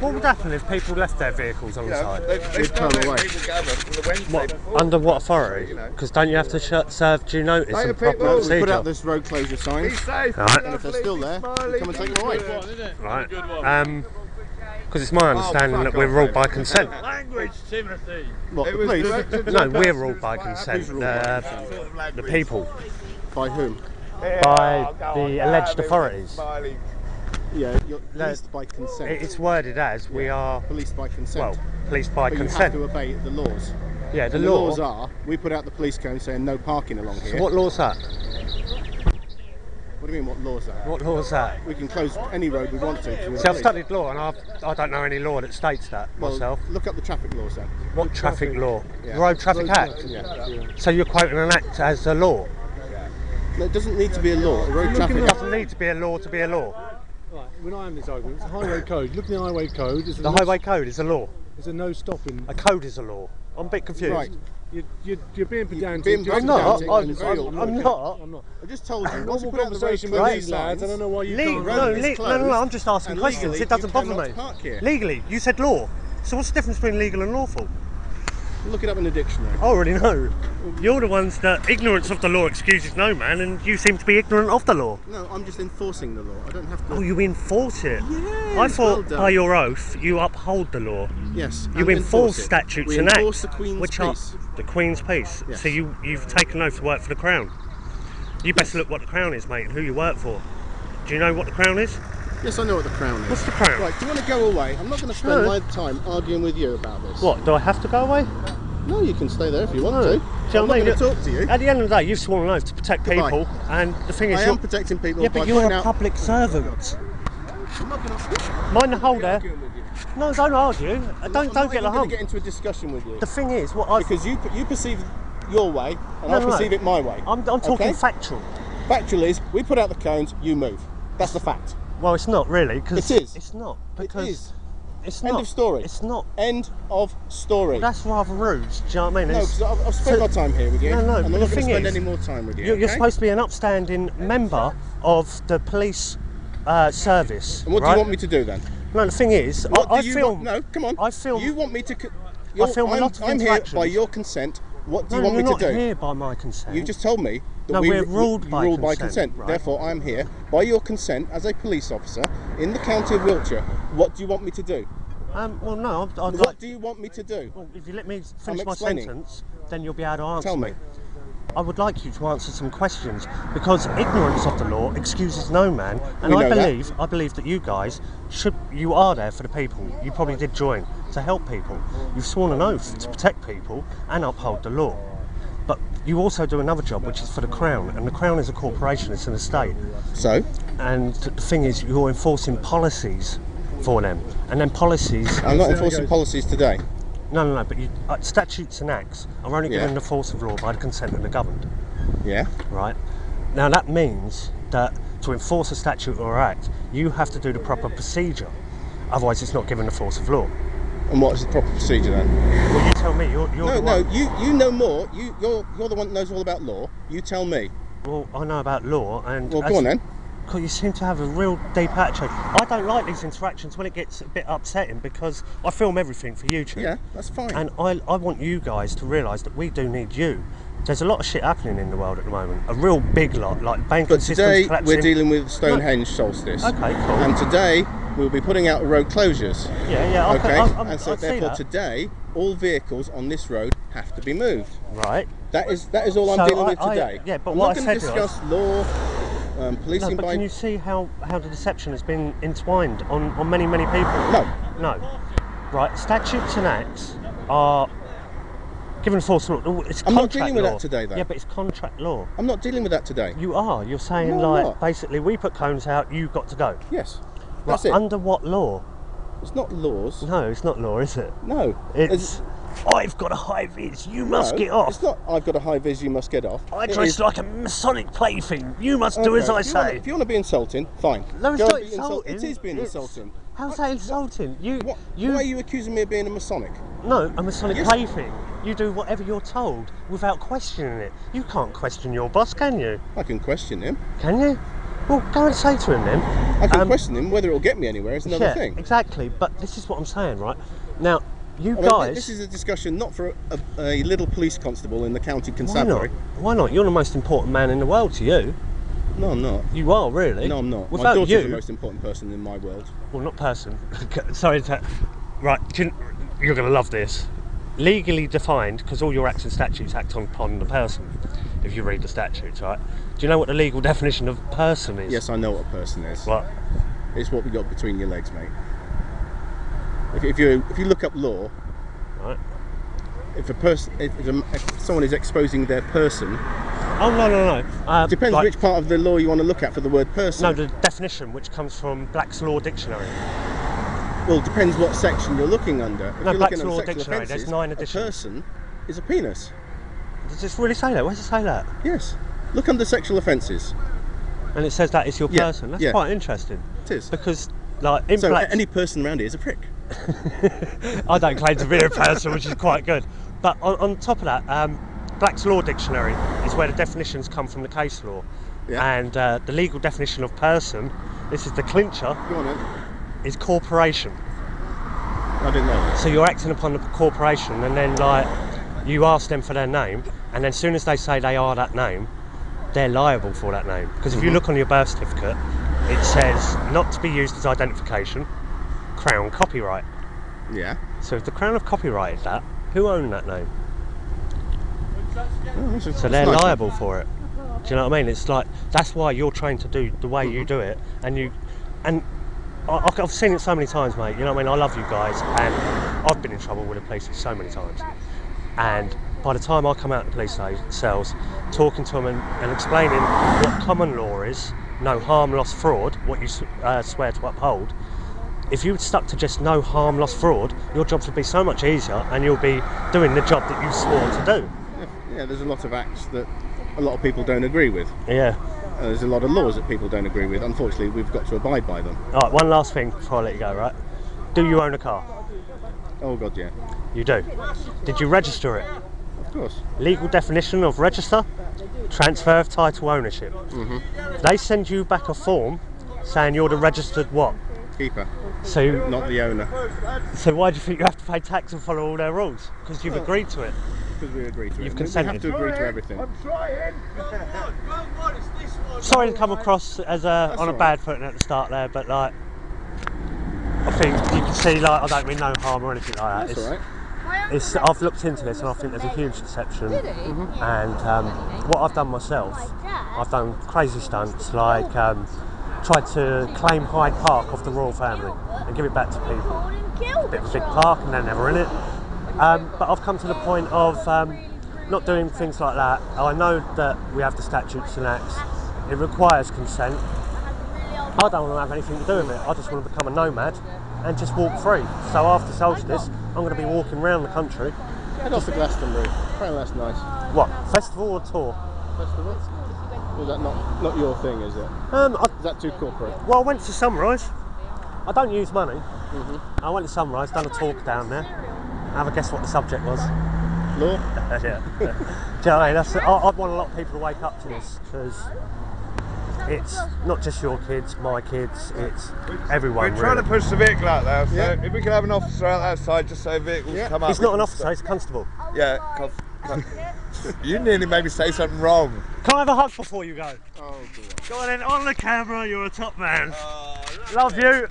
What would happen if people left their vehicles on the side? They'd turn away. Under what authority? Because don't you have to serve due notice and proper procedure? We put out this road closure signs, right. And if they're still there, we come and take them away. Right. Because it's my understanding that we're ruled by consent. Language, Timothy. What, the police? No, we're ruled by consent. The people. By whom? By the alleged authorities. Yeah, you're policed by consent. It's worded as we are Policed by consent. Well, policed by but consent. you have to obey the laws. Yeah, the laws are, we put out the police cone saying no parking along here. So what law's that? What do you mean, what law's that? What law's that? We can close any road we want to. See, I've studied law and I don't know any law that states that myself. Look up the traffic laws then. What traffic law? Yeah. Road Traffic Act? Yeah. So you're quoting an act as a law? No, it doesn't need to be a law. Road traffic It doesn't need to be a law to be a law. Right, we're not having this argument. It's a highway code. Look at the highway code. The highway code is a law. It's a no stopping. A code is a law. I'm a bit confused. Right. You're being pedantic. I'm not. I'm not. I just told you. Normal conversation with these lads. I don't know why you can't. No, I'm just asking questions. It doesn't bother me. Legally, you said law. So what's the difference between legal and lawful? Look it up in the dictionary. I already know. You're the ones that ignorance of the law excuses no man, and you seem to be ignorant of the law. No, I'm just enforcing the law. I don't have to. Oh, you enforce it? Yes, I thought well by your oath you uphold the law. Yes. You enforce statutes and acts, the Queen's which peace. are the Queen's peace. Yes. So you've taken an oath to work for the Crown. You best look what the Crown is, mate, and who you work for. Do you know what the Crown is? Yes, I know what the Crown is. What's the Crown? Right, do you want to go away? I'm not going to spend my time arguing with you about this. What, do I have to go away? No, you can stay there if you want to. Do you know I'm not going to talk to you. At the end of the day, you've sworn an oath to protect people, and the thing is, I am protecting people. Yeah, but you're a public servant. I'm not going to. Mind the hole there. No, don't argue. Don't get the I'm hump. get into a discussion with you. The thing is, what I because you perceive your way, and I perceive it my way. I'm talking okay? factual. Factual is, we put out the cones, you move. That's the fact. Well, it's not really, because it is. It's not because it is. It's End not. of story. It's not. End of story. Well, that's rather rude. Do you know what I mean? No, because I've spent my time here with you. No, and I'm but not the going to thing spend is, any more time with you. You're okay? supposed to be an upstanding member of the police service. And what do you want me to do then? No, the thing is, I film. No, come on. I film. You want me to? I film a lot of I'm here interactions. by your consent. What do you want you're me to not do? here by my consent. You just told me that we're ruled by consent. Right. Therefore, I'm here by your consent as a police officer in the county of Wiltshire. What do you want me to do? Well, no. What do you want me to do? Well, if you let me finish my sentence, then you'll be able to answer. Tell me. I would like you to answer some questions because ignorance of the law excuses no man, and I believe that you guys you are there for the people. You probably did join to help people. You've sworn an oath to protect people and uphold the law. But you also do another job, which is for the Crown, and the Crown is a corporation, it's an estate. So? And the thing is, you're enforcing policies for them, and then policies. I'm not enforcing policies today. No, but statutes and acts are only given the force of law by the consent of the governed. Yeah. Right? Now that means that to enforce a statute or act, you have to do the proper procedure. Otherwise it's not given the force of law. And what is the proper procedure then? Well, you tell me, you're the one. No, you know more. You're the one that knows all about law. You tell me. Well, I know about law and... Well, go on then. Because you seem to have a real deep attitude. I don't like these interactions when it gets a bit upsetting because I film everything for YouTube. Yeah, that's fine. And I want you guys to realise that we do need you. There's a lot of shit happening in the world at the moment. A real big lot, like banking systems collapsing. But today we're dealing with Stonehenge solstice. Okay, cool. And today we'll be putting out road closures. Yeah, okay. And so therefore today all vehicles on this road have to be moved. Right. That is all I'm dealing with today. Yeah, but I'm what not I going said to discuss law. Policing but can you see how the deception has been entwined on many people? No. Right, statutes and acts are given force of law. It's I'm not contract dealing with law. that today, though. Yeah, but it's contract law. I'm not dealing with that today. You are. You're saying basically we put cones out, you've got to go. Yes. That's it. Under what law? It's not laws. No, it's not law, is it? No. It's I've got a high vis, you must get off. It's not I've got a high vis, you must get off. I dress like a Masonic plaything, you must do as I say. If you want to be insulting, fine. No, it's not insulting. It is being insulting. How's that insulting? Why are you accusing me of being a Masonic? No, a Masonic plaything. You do whatever you're told without questioning it. You can't question your boss, can you? I can question him. Can you? Well, go and say to him then. I can question him. Whether it'll get me anywhere is another thing. Exactly. But this is what I'm saying, right? Now, you I mean, guys... this is a discussion not for a little police constable in the county constabulary. Why not? You're the most important man in the world to you. No, I'm not. You are, really. No, I'm not. Without My daughter's you, the most important person in my world. well, not person. Sorry to... Right, you're going to love this. Legally defined, because all your acts and statutes act upon the person, if you read the statutes, right? Do you know what the legal definition of person is? Yes, I know what a person is. What? It's what we got between your legs, mate. If you look up law, Right. if someone is exposing their person, Oh, no. depends which part of the law you want to look at for the word person. No, the definition, which comes from Black's Law Dictionary. Well, it depends what section you're looking under. If No, you're Black's looking Law at sexual Dictionary, there's offences, 9 a editions. person is a penis. Does it really say that? Where does it say that? Yes. Look under sexual offences. And it says that it's your Yeah, person. That's yeah. quite interesting. It is. Because, like, in So Black's... any person around here is a prick. I don't claim to be a person, which is quite good. But on top of that, Black's Law Dictionary is where the definitions come from the case law. Yeah. And the legal definition of person, this is the clincher, Go on then. is corporation. I didn't know that. So you're acting upon the corporation, and then, like, you ask them for their name, and then as soon as they say they are that name, they're liable for that name. Because if you look on your birth certificate, it says not to be used as identification, Crown copyright. Yeah. So if the Crown have copyrighted that, who owned that name? Oh, So they're liable for it. Do you know what I mean? It's like, that's why you're trained to do the way you do it, and I've seen it so many times, mate. You know what I mean? I love you guys, and I've been in trouble with the police so many times. And by the time I come out of the police cells, talking to them and explaining what common law is, no harm, loss, fraud, what you swear to uphold, if you stuck to just no harm, loss, fraud, your jobs would be so much easier, and you'll be doing the job that you swore to do. Yeah, there's a lot of acts that a lot of people don't agree with. Yeah. There's a lot of laws that people don't agree with. Unfortunately, we've got to abide by them. All right, one last thing before I let you go, right? Do you own a car? Oh God, yeah. You do. Did you register it? Of course. Legal definition of register? Transfer of title ownership. They send you back a form saying you're the registered what? Keeper, So, not the owner. so why do you think you have to pay tax and follow all their rules? Because you've agreed to it. Because we agree to it. You've We consented. have to agree to everything. Sorry to come across as on a all right. bad footing at the start there, but like, I think you can see, like, I don't mean no harm or anything like that. That's all right. I've looked into this and I think there's a huge deception. And what I've done myself, I've done crazy stunts, like tried to claim Hyde Park off the royal family and give it back to people. A bit of a big park and they're never in it. But I've come to the point of not doing things like that. I know that we have the statutes and acts. It requires consent. I don't want to have anything to do with it. I just want to become a nomad and just walk free. So after solstice, I'm going to be walking around the country. Head off to Glastonbury. Apparently that's nice. What, festival or tour? Festival? Or is that not your thing, is it? Is that too corporate? Well, I went to Sunrise. I don't use money. I went to Sunrise, done a talk down there. Have a guess what the subject was. Law? Yeah. Do you know what I mean? I'd want a lot of people to wake up to this, because it's not just your kids, my kids, it's everyone. We're trying to push the vehicle out there, so Yeah. if we can have an officer out that side just so vehicles Yeah. come up. It's not an officer, it's a constable. Yeah, you nearly made me say something wrong. Can I have a hug before you go? Oh, God. Go on then, on the camera, you're a top man. Love you.